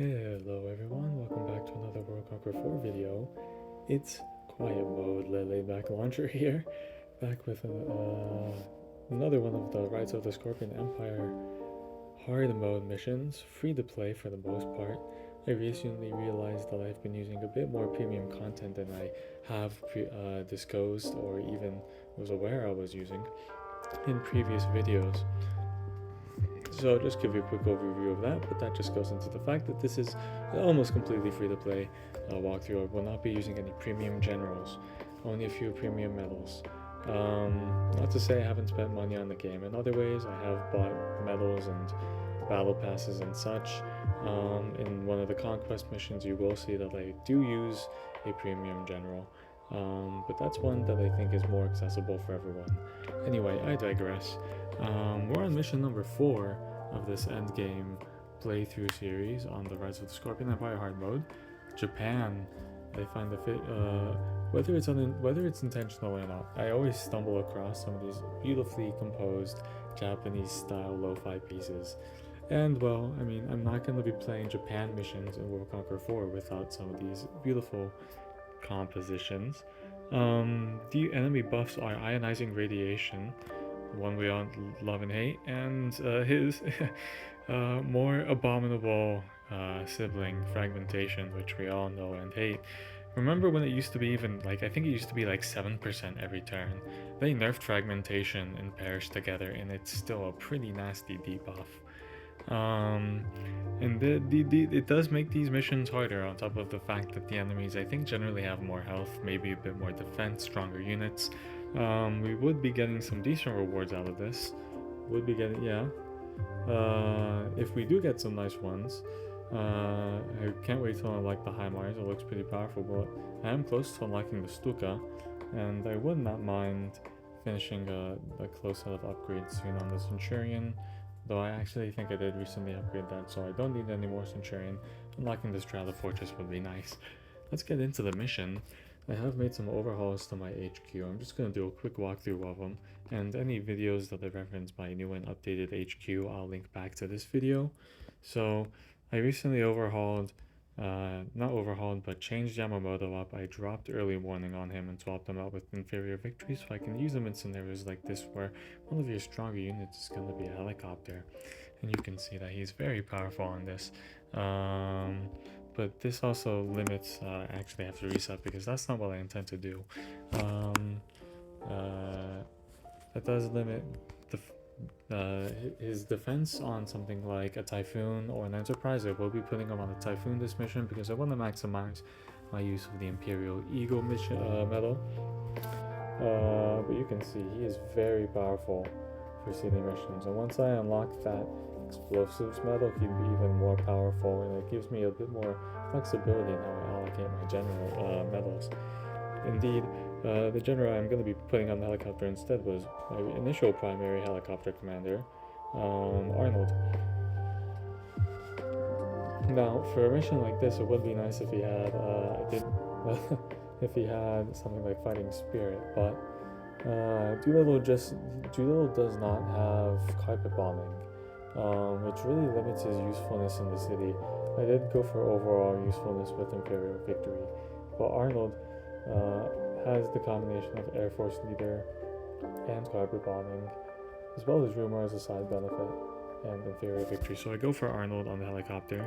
Hello everyone, welcome back to another World Conquer 4 video. It's quiet mode, laid back launcher here, back with another one of the Rise of the Scorpion Empire hard mode missions, free to play for the most part. I recently realized that I've been using a bit more premium content than I have disclosed or even was aware I was using in previous videos. So I'll just give you a quick overview of that, but that just goes into the fact that this is almost completely free to play walkthrough. I will not be using any premium generals, only a few premium medals. Not to say I haven't spent money on the game in other ways. I have bought medals and battle passes and such. In one of the conquest missions you will see that I do use a premium general. But that's one that I think is more accessible for everyone. Anyway, I digress. We're on mission number 4 of this Endgame playthrough series on the Rise of the Scorpion Empire hard mode. Japan, I find whether it's intentional or not, I always stumble across some of these beautifully composed Japanese style lo-fi pieces. And well, I mean, I'm not going to be playing Japan missions in World Conquer 4 without some of these beautiful compositions. The enemy buffs are ionizing radiation, one we all love and hate, and his more abominable sibling fragmentation, which we all know and hate. Remember when it used to be even I think it used to be like 7% every turn. They nerfed fragmentation and pairs together, and it's still a pretty nasty debuff. And it does make these missions harder, on top of the fact that the enemies I think generally have more health, maybe a bit more defense, stronger units. We would be getting some decent rewards out of this. Would be getting, yeah. If we do get some nice ones, I can't wait to unlock the HIMARS. It looks pretty powerful, but I am close to unlocking the Stuka, and I would not mind finishing a close set of upgrades soon on the Centurion. Though I actually think I did recently upgrade that, so I don't need any more Centurion. Unlocking the Strata Fortress would be nice. Let's get into the mission. I have made some overhauls to my HQ. I'm just going to do a quick walkthrough of them, and any videos that I reference my new and updated HQ, I'll link back to this video. So I recently overhauled, but changed Yamamoto up. I dropped early warning on him and swapped him out with inferior victory, so I can use him in scenarios like this where one of your stronger units is going to be a helicopter. And you can see that he's very powerful on this. But this also limits, actually I have to reset because that's not what I intend to do. That does limit his defense on something like a Typhoon or an Enterprise. I will be putting him on a Typhoon this mission because I want to maximize my use of the Imperial Eagle mission medal. But you can see he is very powerful for city missions, and once I unlock that explosives medal, he'd be even more powerful, and it gives me a bit more flexibility in how I allocate my general medals. Indeed, the general I'm going to be putting on the helicopter instead was my initial primary helicopter commander, Arnold. Now, for a mission like this, it would be nice if he had, if he had something like Fighting Spirit, but Doolittle does not have carpet bombing, which really limits his usefulness in the city. I did go for overall usefulness with Imperial Victory, but Arnold has the combination of Air Force Leader and carpet bombing, as well as Rumor as a side benefit, and Inferior Victory. So I go for Arnold on the helicopter.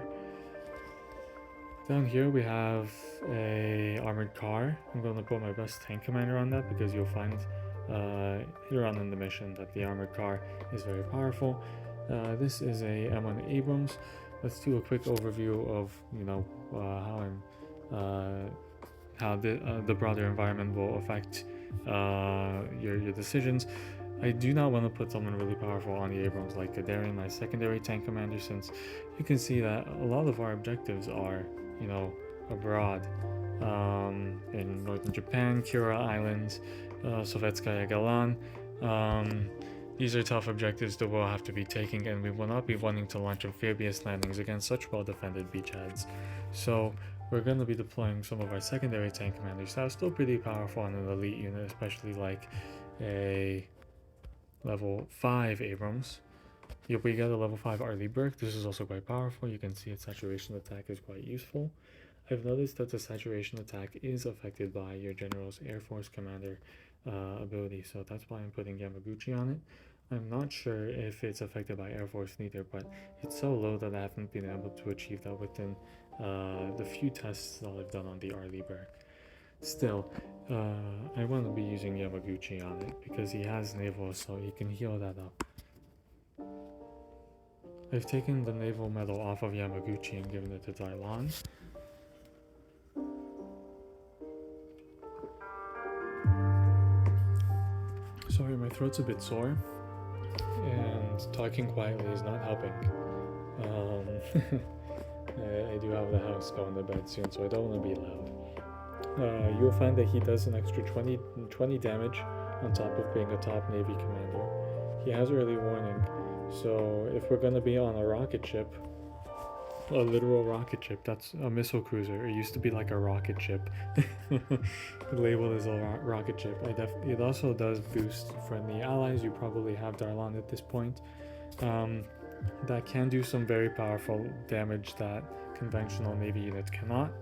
Down here we have a armored car. I'm going to put my best tank commander on that because you'll find later on in the mission that the armored car is very powerful. This is a M1 Abrams. Let's do a quick overview of how the broader environment will affect your decisions. I do not want to put someone really powerful on the Abrams like Gadarin, my secondary tank commander, since you can see that a lot of our objectives are, abroad, in northern Japan, Kura Islands, Sovetskaya Galan. These are tough objectives that we'll have to be taking, and we will not be wanting to launch amphibious landings against such well-defended beachheads. So we're going to be deploying some of our secondary tank commanders that are still pretty powerful on an elite unit, especially like a level 5 Abrams. we get a level 5 early Burk. This is also quite powerful. You can see its saturation attack is quite useful. I've noticed that the saturation attack is affected by your general's Air Force Commander ability, so that's why I'm putting Yamaguchi on it. I'm not sure if it's affected by Air Force neither, but it's so low that I haven't been able to achieve that within the few tests that I've done on the early Burk. Still, I want to be using Yamaguchi on it because he has naval, so he can heal that up. I've taken the naval medal off of Yamaguchi and given it to Dailan. Sorry, my throat's a bit sore, and talking quietly is not helping. I do have the house going to bed soon, so I don't want to be loud. You'll find that he does an extra 20 damage on top of being a top Navy commander. He has early warning, so if we're going to be on a rocket ship, a literal rocket ship, that's a missile cruiser. It used to be like a rocket ship. Labeled as a rocket ship. It also does boost friendly allies. You probably have Darlan at this point. That can do some very powerful damage that conventional Navy units cannot.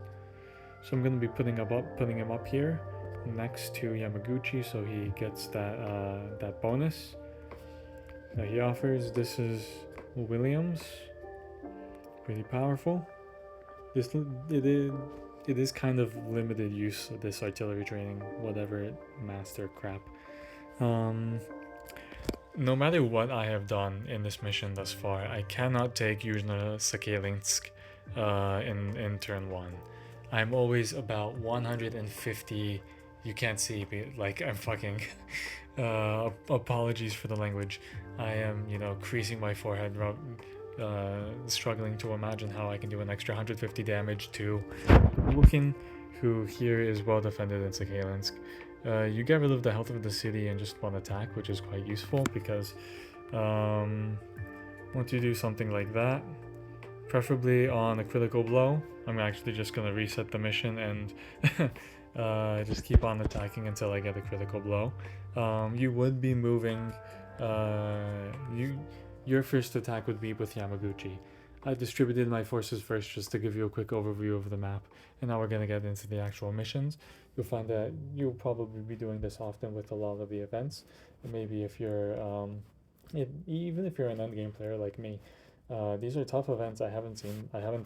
So I'm going to be putting him up here next to Yamaguchi, so he gets that bonus that he offers. This is Williams. Pretty powerful. It is kind of limited use of this artillery training, whatever master crap. No matter what I have done in this mission thus far, I cannot take Yuzhno-Sakhalinsk in turn 1. I'm always about 150. You can't see me, like I'm fucking. Apologies for the language. I am, creasing my forehead, struggling to imagine how I can do an extra 150 damage to Lukin, who here is well defended in Sakhalinsk. You get rid of the health of the city in just one attack, which is quite useful because once you do something like that, preferably on a critical blow, I'm actually just going to reset the mission and just keep on attacking until I get a critical blow. You would be moving, your first attack would be with Yamaguchi. I distributed my forces first just to give you a quick overview of the map, and now we're going to get into the actual missions. You'll find that you'll probably be doing this often with a lot of the events. And maybe if you're, even if you're an endgame player like me, these are tough events. I haven't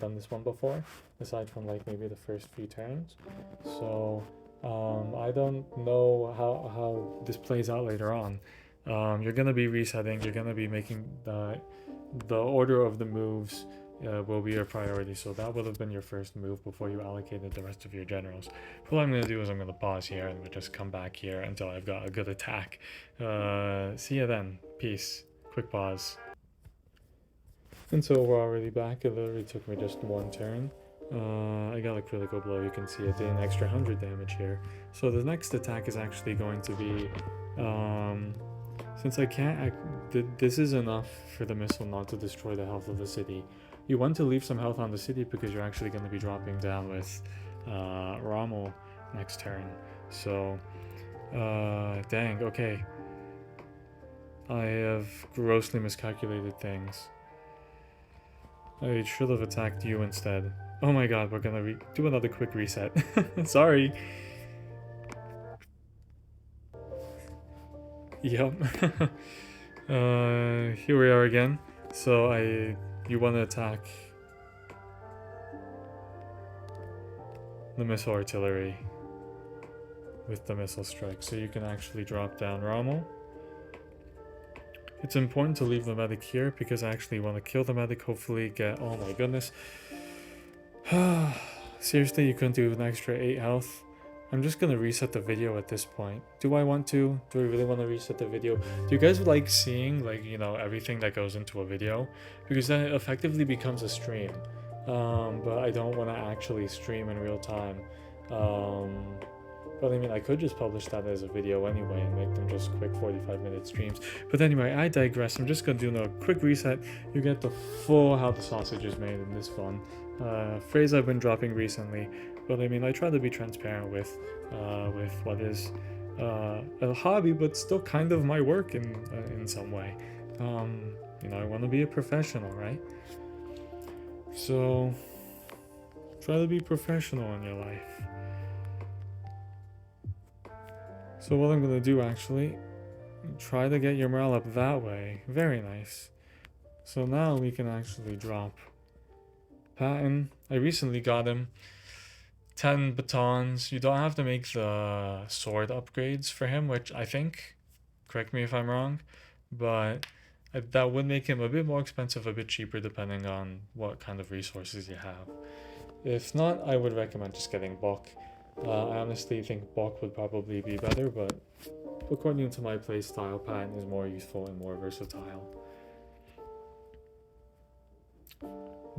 done this one before, aside from like maybe the first few turns. So I don't know how this plays out later on. You're gonna be resetting. You're gonna be making the order of the moves will be your priority. So that would have been your first move before you allocated the rest of your generals. What I'm gonna do is I'm gonna pause here and we'll just come back here until I've got a good attack. See you then. Peace. Quick pause. And so we're already back. It literally took me just one turn. I got a critical blow. You can see it did an extra 100 damage here. So the next attack is actually going to be, since I can't, this is enough for the missile not to destroy the health of the city. You want to leave some health on the city because you're actually going to be dropping down with Rommel next turn. So, dang, okay. I have grossly miscalculated things. I should have attacked you instead. Oh my god, we're gonna do another quick reset. Sorry. Yep. Here we are again. So you want to attack the missile artillery with the missile strike, so you can actually drop down Rommel. It's important to leave the medic here because I actually want to kill the medic, hopefully get... Oh my goodness. Seriously, you couldn't do an extra 8 health? I'm just gonna reset the video at this point. Do I want to? Do I really want to reset the video? Do you guys like seeing, like, everything that goes into a video? Because then it effectively becomes a stream. But I don't want to actually stream in real time. But I mean, I could just publish that as a video anyway and make them just quick 45-minute streams. But anyway, I digress. I'm just going to do a quick reset. You get the full how the sausage is made in this one. Phrase I've been dropping recently. But I mean, I try to be transparent with what is a hobby, but still kind of my work in some way. You know, I want to be a professional, right? So try to be professional in your life. So what I'm gonna do actually, try to get your morale up that way. Very nice. So now we can actually drop Patton. I recently got him 10 batons. You don't have to make the sword upgrades for him, which I think, correct me if I'm wrong, but that would make him a bit more expensive, a bit cheaper depending on what kind of resources you have. If not, I would recommend just getting Bok. I honestly think Bok would probably be better, but according to my playstyle, Patton is more useful and more versatile.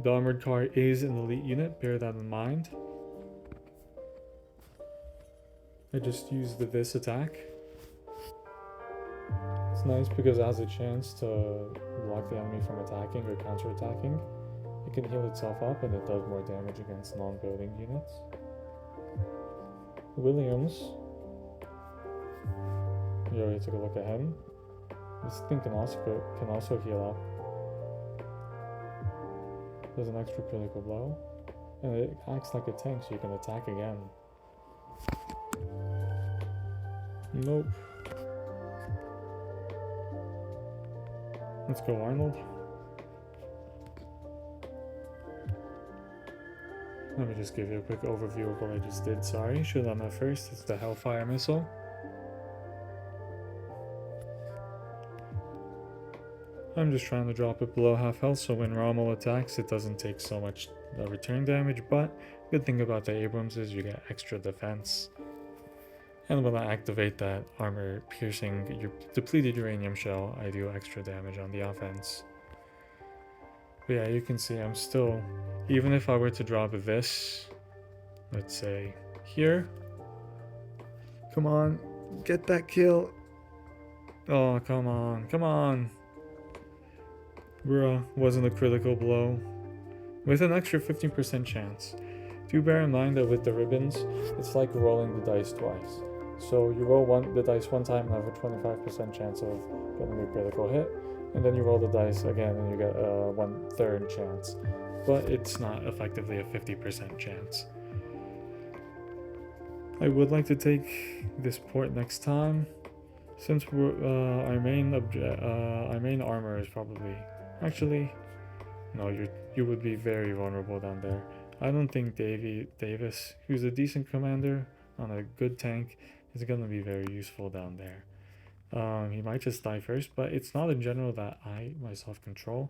The armored car is an elite unit, bear that in mind. I just used this attack. It's nice because it has a chance to block the enemy from attacking or counter-attacking. It can heal itself up and it does more damage against non-building units. Williams. You already took a look at him. This thing can also heal up. Does an extra critical blow. And it acts like a tank so you can attack again. Nope. Let's go, Arnold. Let me just give you a quick overview of what I just did. Sorry, should have done that first. It's the Hellfire Missile. I'm just trying to drop it below half health so when Rommel attacks it doesn't take so much return damage, but good thing about the Abrams is you get extra defense. And when I activate that armor piercing your depleted uranium shell, I do extra damage on the offense. But yeah, you can see I'm still, even if I were to drop this, let's say here, come on, get that kill. Oh, come on. Bruh, wasn't a critical blow. With an extra 15% chance. Do bear in mind that with the ribbons, it's like rolling the dice twice. So you roll the dice one time and have a 25% chance of getting a critical hit, and then you roll the dice again and you get a 1/3 chance. But it's not effectively a 50% chance. I would like to take this port next time, since our main armor is probably, actually, no, you would be very vulnerable down there. I don't think Davis, who's a decent commander on a good tank, is going to be very useful down there. He might just die first, but it's not in general that I myself control.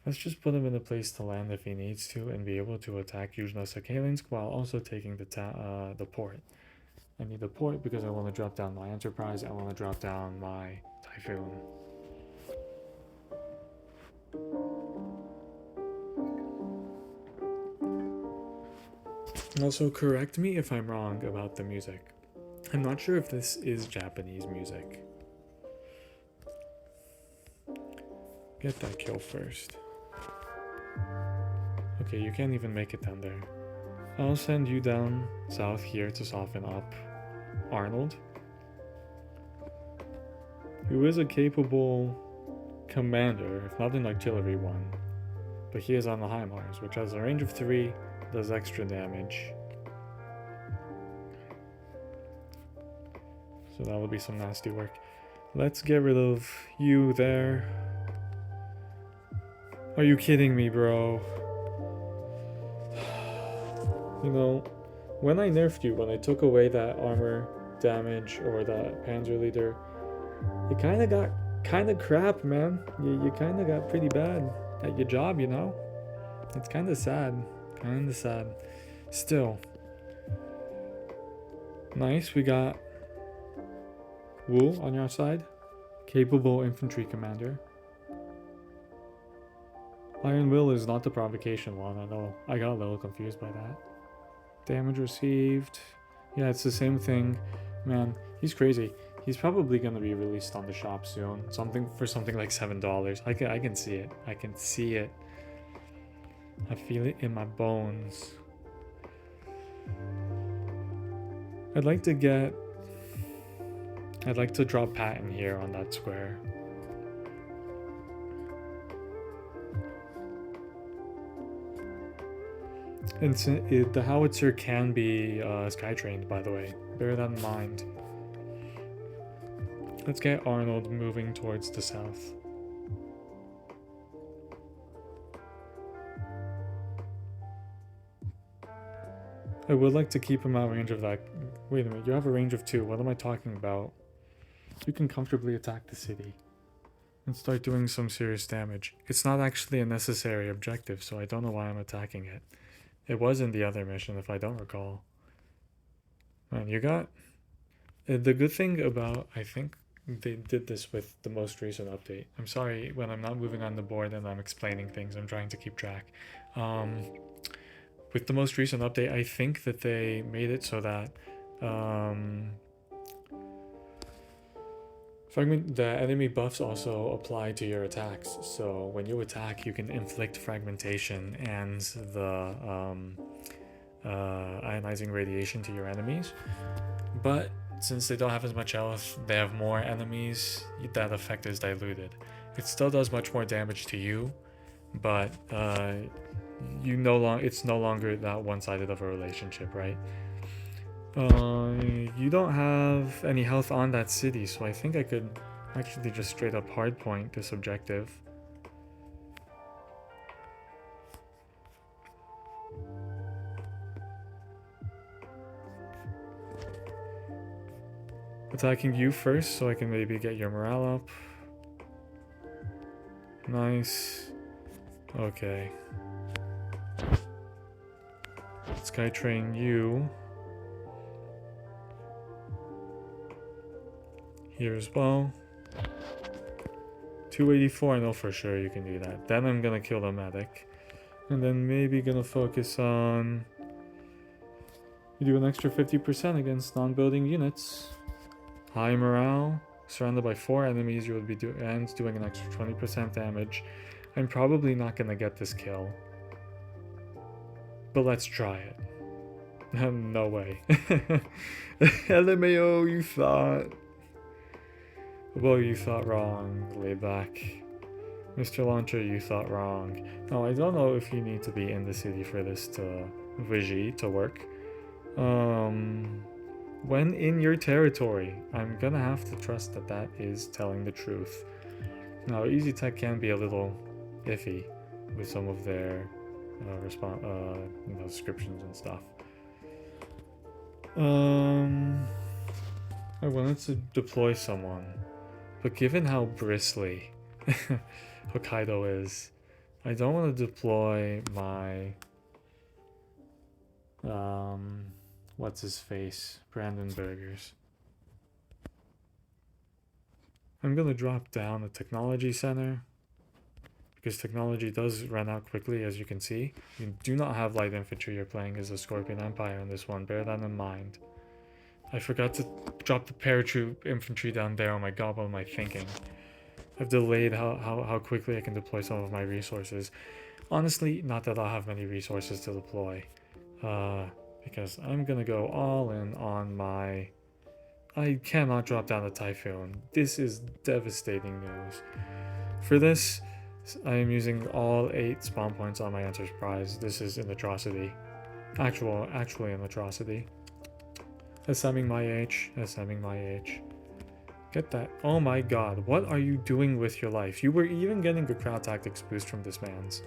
Let's just put him in a place to land if he needs to and be able to attack Yuzhno-Sakhalinsk while also taking the port. I need the port because I want to drop down my Enterprise, I want to drop down my Typhoon. Also, correct me if I'm wrong about the music. I'm not sure if this is Japanese music. Get that kill first. Okay, you can't even make it down there. I'll send you down south here to soften up Arnold, who is a capable commander, if not an artillery one, but he is on the HIMARS, which has a range of 3, does extra damage. So that will be some nasty work. Let's get rid of you there. Are you kidding me, bro? You know, when I nerfed you, when I took away that armor damage or that Panzer leader, you kinda got crap, man. You kinda got pretty bad at your job, you know? It's kinda sad. Still. Nice, we got Wu on your side. Capable infantry commander. Iron Will is not the provocation one, I know. I got a little confused by that. Damage received. Yeah, it's the same thing. Man, he's crazy. He's probably gonna be released on the shop soon. Something like $7. I can see it. I can see it. I feel it in my bones. I'd like to drop Patton here on that square. And the howitzer can be skytrained, by the way. Bear that in mind. Let's get Arnold moving towards the south. I would like to keep him out of range of that. Wait a minute, you have a range of 2. What am I talking about? You can comfortably attack the city and start doing some serious damage. It's not actually a necessary objective, so I don't know why I'm attacking it. It was in the other mission, if I don't recall. Man, you got... The good thing about, I think, they did this with the most recent update. I'm sorry when I'm not moving on the board and I'm explaining things. I'm trying to keep track. With the most recent update, I think that they made it so that the enemy buffs also apply to your attacks. So when you attack, you can inflict fragmentation and the ionizing radiation to your enemies. But since they don't have as much health, they have more enemies, that effect is diluted. It still does much more damage to you, but it's no longer that one-sided of a relationship, right? You don't have any health on that city, so I think I could actually just straight up hardpoint this objective. Attacking you first so I can maybe get your morale up. Nice. Okay. Skytrain you. Here as well. 284, I know for sure you can do that. Then I'm gonna kill the medic. And then maybe gonna focus on... You do an extra 50% against non-building units. High morale. Surrounded by 4 enemies, you would be doing an extra 20% damage. I'm probably not gonna get this kill. But let's try it. No way. LMAO, you thought. Well, you thought wrong. Lay back. Mr. Launcher, you thought wrong. Now, I don't know if you need to be in the city for this to work. When in your territory, I'm gonna have to trust that that is telling the truth. Now, Easy Tech can be a little iffy with some of their descriptions and stuff. I wanted to deploy someone, but given how bristly Hokkaido is, I don't want to deploy my what's his face, Brandenburgers. I'm gonna drop down a technology center because technology does run out quickly, as you can see. You do not have light infantry. You're playing as a Scorpion Empire in this one. Bear that in mind. I forgot to drop the paratroop infantry down there. Oh my god, what am I thinking? I've delayed how quickly I can deploy some of my resources. Honestly, not that I'll have many resources to deploy. Because I'm gonna go all in on my... I cannot drop down a Typhoon. This is devastating news. For this, I am using all 8 spawn points on my Enterprise. This is an atrocity. Actually an atrocity. SMing my H. Get that. Oh my god, what are you doing with your life? You were even getting a crowd tactics boost from this man's.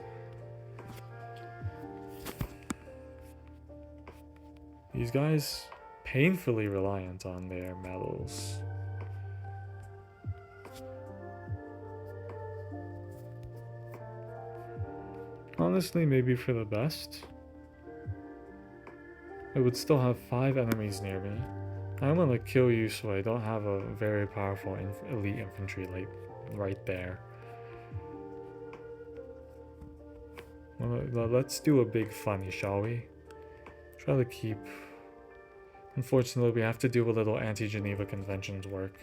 These guys, painfully reliant on their medals. Honestly, maybe for the best. I would still have 5 enemies near me. I'm gonna kill you so I don't have a very powerful elite infantry like right there. Well, let's do a big funny, shall we? Try to keep... Unfortunately, we have to do a little anti-Geneva Conventions work.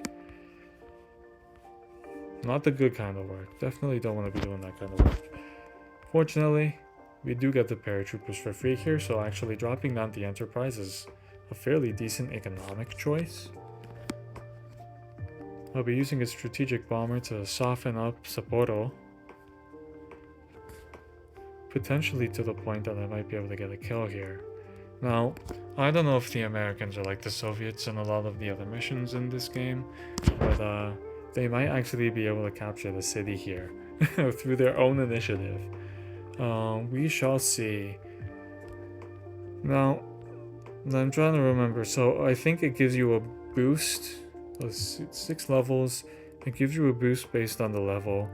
Not the good kind of work. Definitely don't want to be doing that kind of work. Fortunately, we do get the paratroopers for free here, so actually dropping down the Enterprise is a fairly decent economic choice. I'll be using a strategic bomber to soften up Sapporo. potentially to the point that I might be able to get a kill here. Now, I don't know if the Americans are like the Soviets in a lot of the other missions in this game, but they might actually be able to capture the city here through their own initiative. We shall see. Now, I'm trying to remember. So I think it gives you a boost. 6 levels. It gives you a boost based on the level.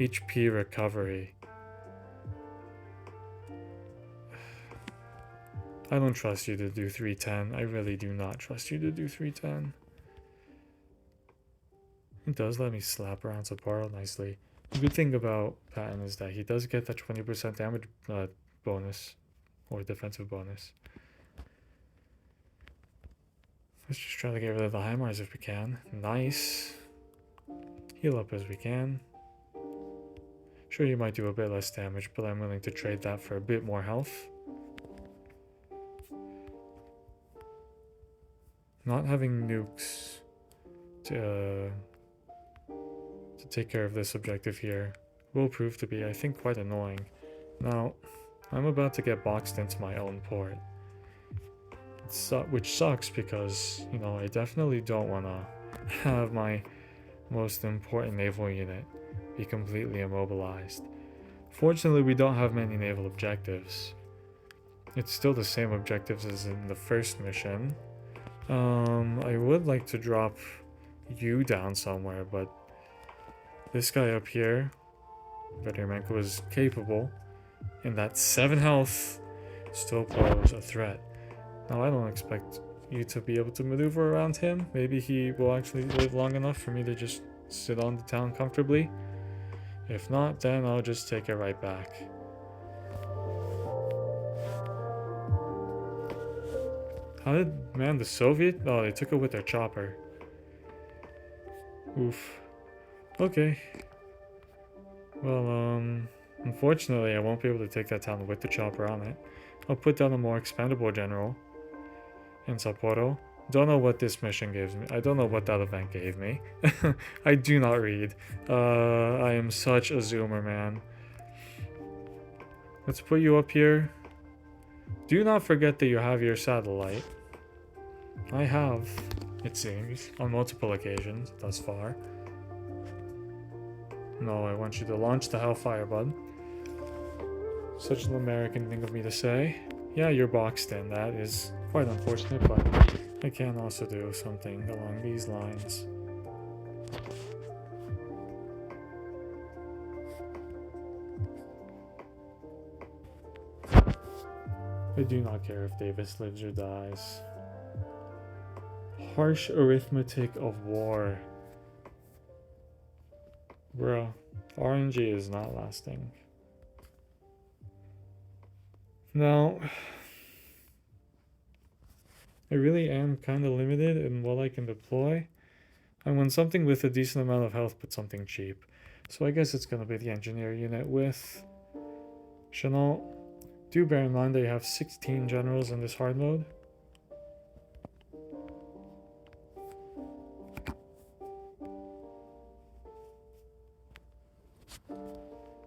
HP recovery. I don't trust you to do 310. I really do not trust you to do 310. It does let me slap around Sapporo nicely. The good thing about Patton is that he does get that 20% damage bonus, or defensive bonus. Let's just try to get rid of the HIMARS if we can. Nice. Heal up as we can. Sure, you might do a bit less damage, but I'm willing to trade that for a bit more health. Not having nukes to take care of this objective here will prove to be, I think, quite annoying. Now, I'm about to get boxed into my own port. Which sucks because, you know, I definitely don't want to have my most important naval unit be completely immobilized. Fortunately, we don't have many naval objectives. It's still the same objectives as in the first mission. I would like to drop you down somewhere, but this guy up here, Vetermenko, is capable, and that 7 health still pose a threat. Now, I don't expect you to be able to maneuver around him. Maybe he will actually live long enough for me to just sit on the town comfortably. If not, then I'll just take it right back. How did, man, the Soviet? Oh, they took it with their chopper. Oof. Okay. Well, unfortunately, I won't be able to take that town with the chopper on it. I'll put down a more expendable general in Sapporo. Don't know what this mission gives me. I don't know what that event gave me. I do not read. I am such a zoomer, man. Let's put you up here. Do not forget that you have your satellite. I have, it seems, on multiple occasions thus far. No, I want you to launch the Hellfire, bud. Such an American thing of me to say. Yeah, you're boxed in. That is quite unfortunate, but I can also do something along these lines. I do not care if Davis lives or dies. Harsh arithmetic of war. Bruh, RNG is not lasting. Now, I really am kind of limited in what I can deploy. I want something with a decent amount of health, but something cheap. So I guess it's going to be the engineer unit with Chenault. Do bear in mind that you have 16 generals in this hard mode.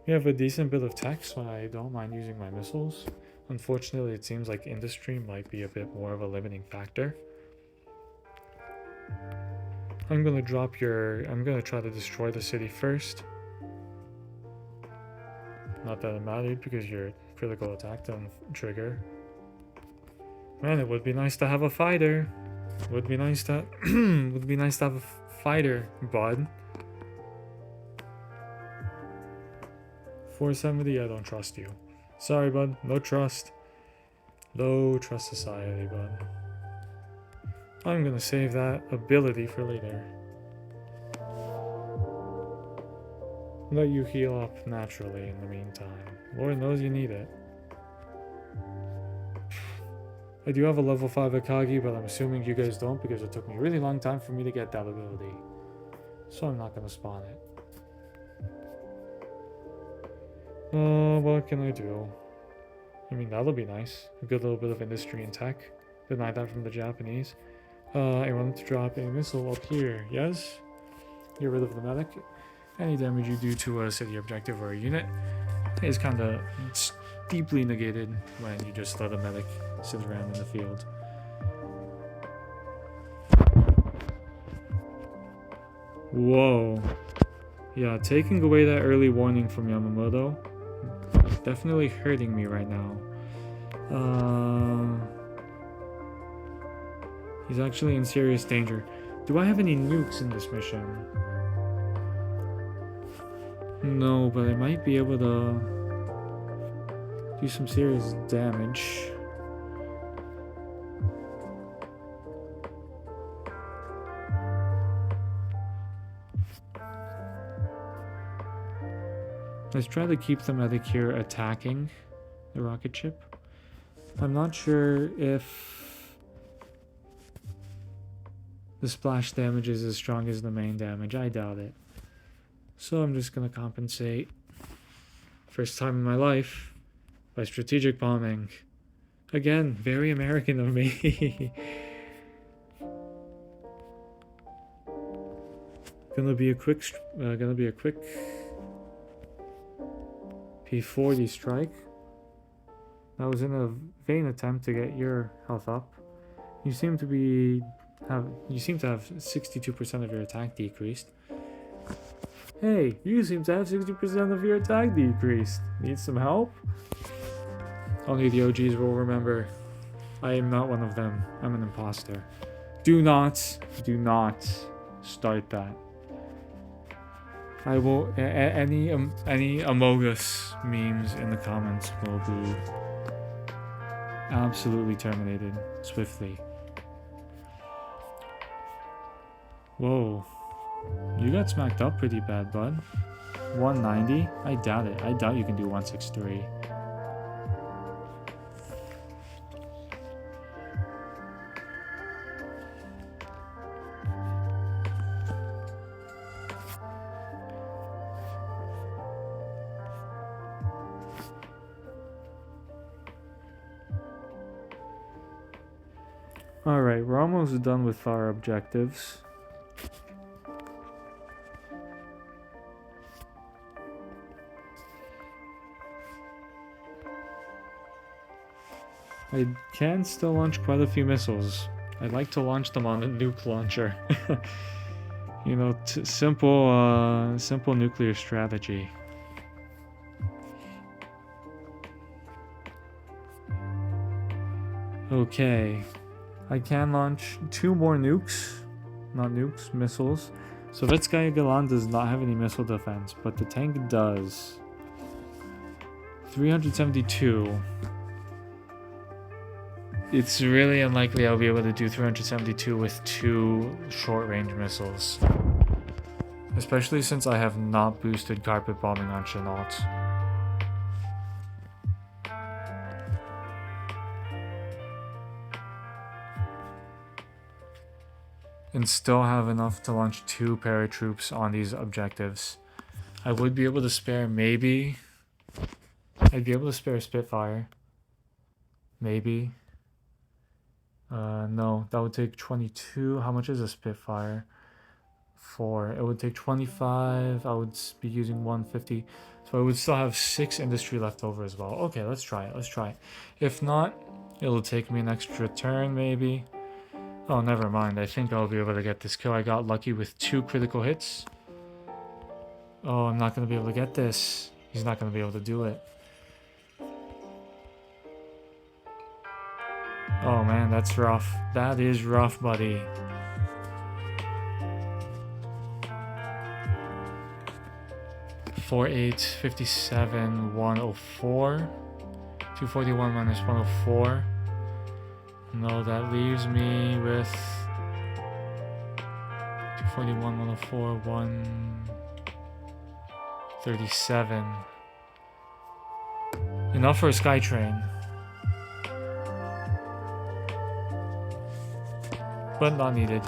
We have a decent bit of tech, so I don't mind using my missiles. Unfortunately, it seems like industry might be a bit more of a limiting factor. I'm gonna try to destroy the city first. Not that it mattered because your critical attack doesn't trigger. Man, it would be nice to have a fighter. Would be nice to would be nice to have a fighter, bud. 470, I don't trust you. Sorry, bud. No trust. Low trust society, bud. I'm gonna save that ability for later. Let you heal up naturally in the meantime. Lord knows you need it. I do have a level 5 Akagi, but I'm assuming you guys don't because it took me a really long time for me to get that ability. So I'm not gonna spawn it. What can I do? I mean, that'll be nice. A good little bit of industry and tech. Denied that from the Japanese. I wanted to drop a missile up here. Yes? Get rid of the medic. Any damage you do to a city objective or a unit is kind of deeply negated when you just let a medic sit around in the field. Whoa. Yeah, taking away that early warning from Yamamoto, definitely hurting me right now. He's actually in serious danger. Do I have any nukes in this mission? No, but I might be able to do some serious damage. Let's try to keep the medic here attacking the rocket ship. I'm not sure if the splash damage is as strong as the main damage. I doubt it. So I'm just gonna compensate. First time in my life by strategic bombing. Again, very American of me. Gonna be a quick P40 strike. That was in a vain attempt to get your health up. You seem to have 62% of your attack decreased. Hey, you seem to have 60% of your attack decreased. Need some help? Only the OGs will remember. I am not one of them. I'm an imposter. Do not start that. I will. Any Among Us memes in the comments will be absolutely terminated swiftly. Whoa. You got smacked up pretty bad, bud. 190? I doubt it. I doubt you can do 163. Alright, we're almost done with our objectives. I can still launch quite a few missiles. I'd like to launch them on a nuke launcher. You know, simple nuclear strategy. Okay. I can launch 2 more nukes. Not nukes, missiles. Sovetskaya Galan does not have any missile defense, but the tank does. 372. It's really unlikely I'll be able to do 372 with 2 short-range missiles. Especially since I have not boosted carpet bombing on Chenault. And still have enough to launch 2 paratroops on these objectives. I would be able to spare maybe... I'd be able to spare a Spitfire. Maybe. No, that would take 22. How much is a Spitfire? 4. It would take 25. I would be using 150. So I would still have 6 industry left over as well. Okay, let's try it. Let's try it. If not, it'll take me an extra turn maybe. Oh, never mind. I think I'll be able to get this kill. I got lucky with 2 critical hits. Oh, I'm not going to be able to get this. He's not going to be able to do it. Oh man, that's rough. That is rough, buddy. .48, 57, 104. 241 minus 104. No, that leaves me with 241, 104, 137. Enough for a Skytrain. But not needed.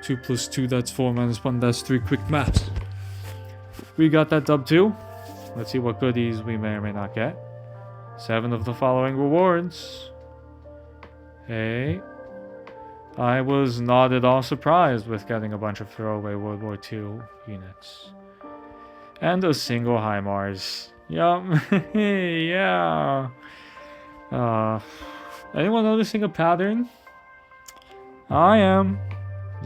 2 plus 2, that's 4, minus 1, that's 3. Quick maths. We got that dub too. Let's see what goodies we may or may not get. 7 of the following rewards. Hey. I was not at all surprised with getting a bunch of throwaway World War II units. And a single HIMARS. Yup. Yeah. Uh, anyone noticing a pattern? I am.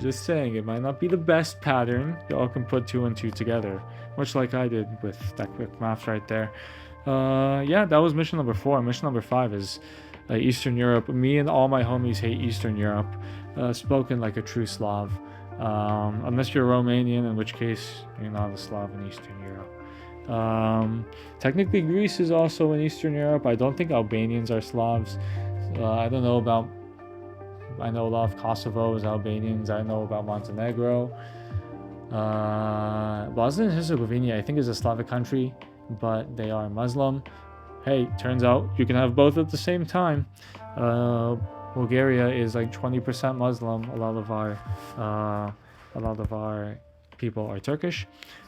Just saying, it might not be the best pattern. Y'all can put 2 and 2 together. Much like I did with that quick math right there. Yeah, that was mission number 4. Mission number 5 is Eastern Europe. Me and all my homies hate Eastern Europe. Spoken like a true Slav. Unless you're Romanian, in which case you're not a Slav in Eastern Europe. Technically, Greece is also in Eastern Europe. I don't think Albanians are Slavs. I don't know about. I know a lot of Kosovo is Albanians. I know about Montenegro. Bosnia and Herzegovina, I think, is a Slavic country, but they are Muslim. Hey, turns out you can have both at the same time. Bulgaria is like 20% Muslim. A lot of our people are Turkish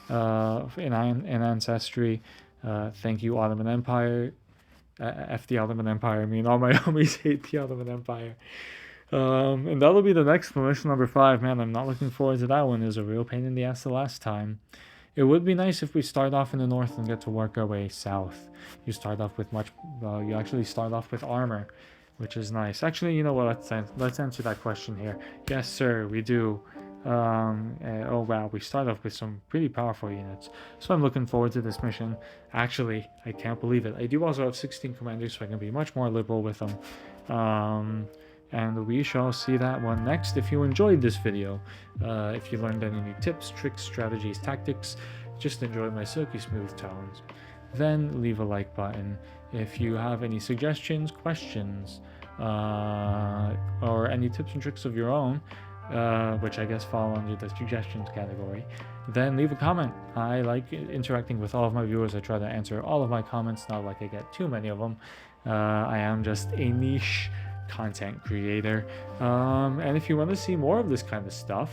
in ancestry. Thank you, Ottoman Empire. F the Ottoman Empire. I mean, all my homies hate the Ottoman Empire. And that'll be the next one, mission number 5. Man, I'm not looking forward to that one. It was a real pain in the ass the last time. It would be nice if we start off in the north and get to work our way south. You start off with you actually start off with armor, which is nice. Actually, you know what? Let's answer that question here. Yes, sir, we do. Oh wow, we start off with some pretty powerful units. So I'm looking forward to this mission. Actually, I can't believe it. I do also have 16 commanders, so I can be much more liberal with them. And we shall see that one next. If you enjoyed this video, if you learned any new tips, tricks, strategies, tactics, just enjoyed my silky smooth tones, then leave a like button. If you have any suggestions, questions, or any tips and tricks of your own, which I guess fall under the suggestions category, then leave a comment. I like interacting with all of my viewers. I try to answer all of my comments, not like I get too many of them. I am just a niche content creator, and if you want to see more of this kind of stuff,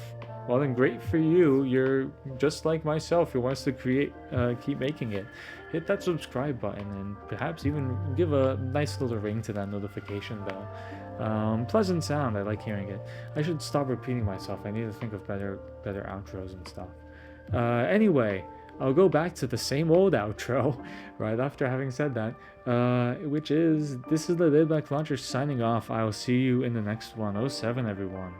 well then great for you. You're just like myself who wants to keep making it. Hit that subscribe button and perhaps even give a nice little ring to that notification bell. Pleasant sound, I like hearing it. I should stop repeating myself. I need to think of better outros and stuff. Anyway, I'll go back to the same old outro right after having said that, which is, this is the Laidback Launcher signing off. I'll see you in the next one. 07, everyone.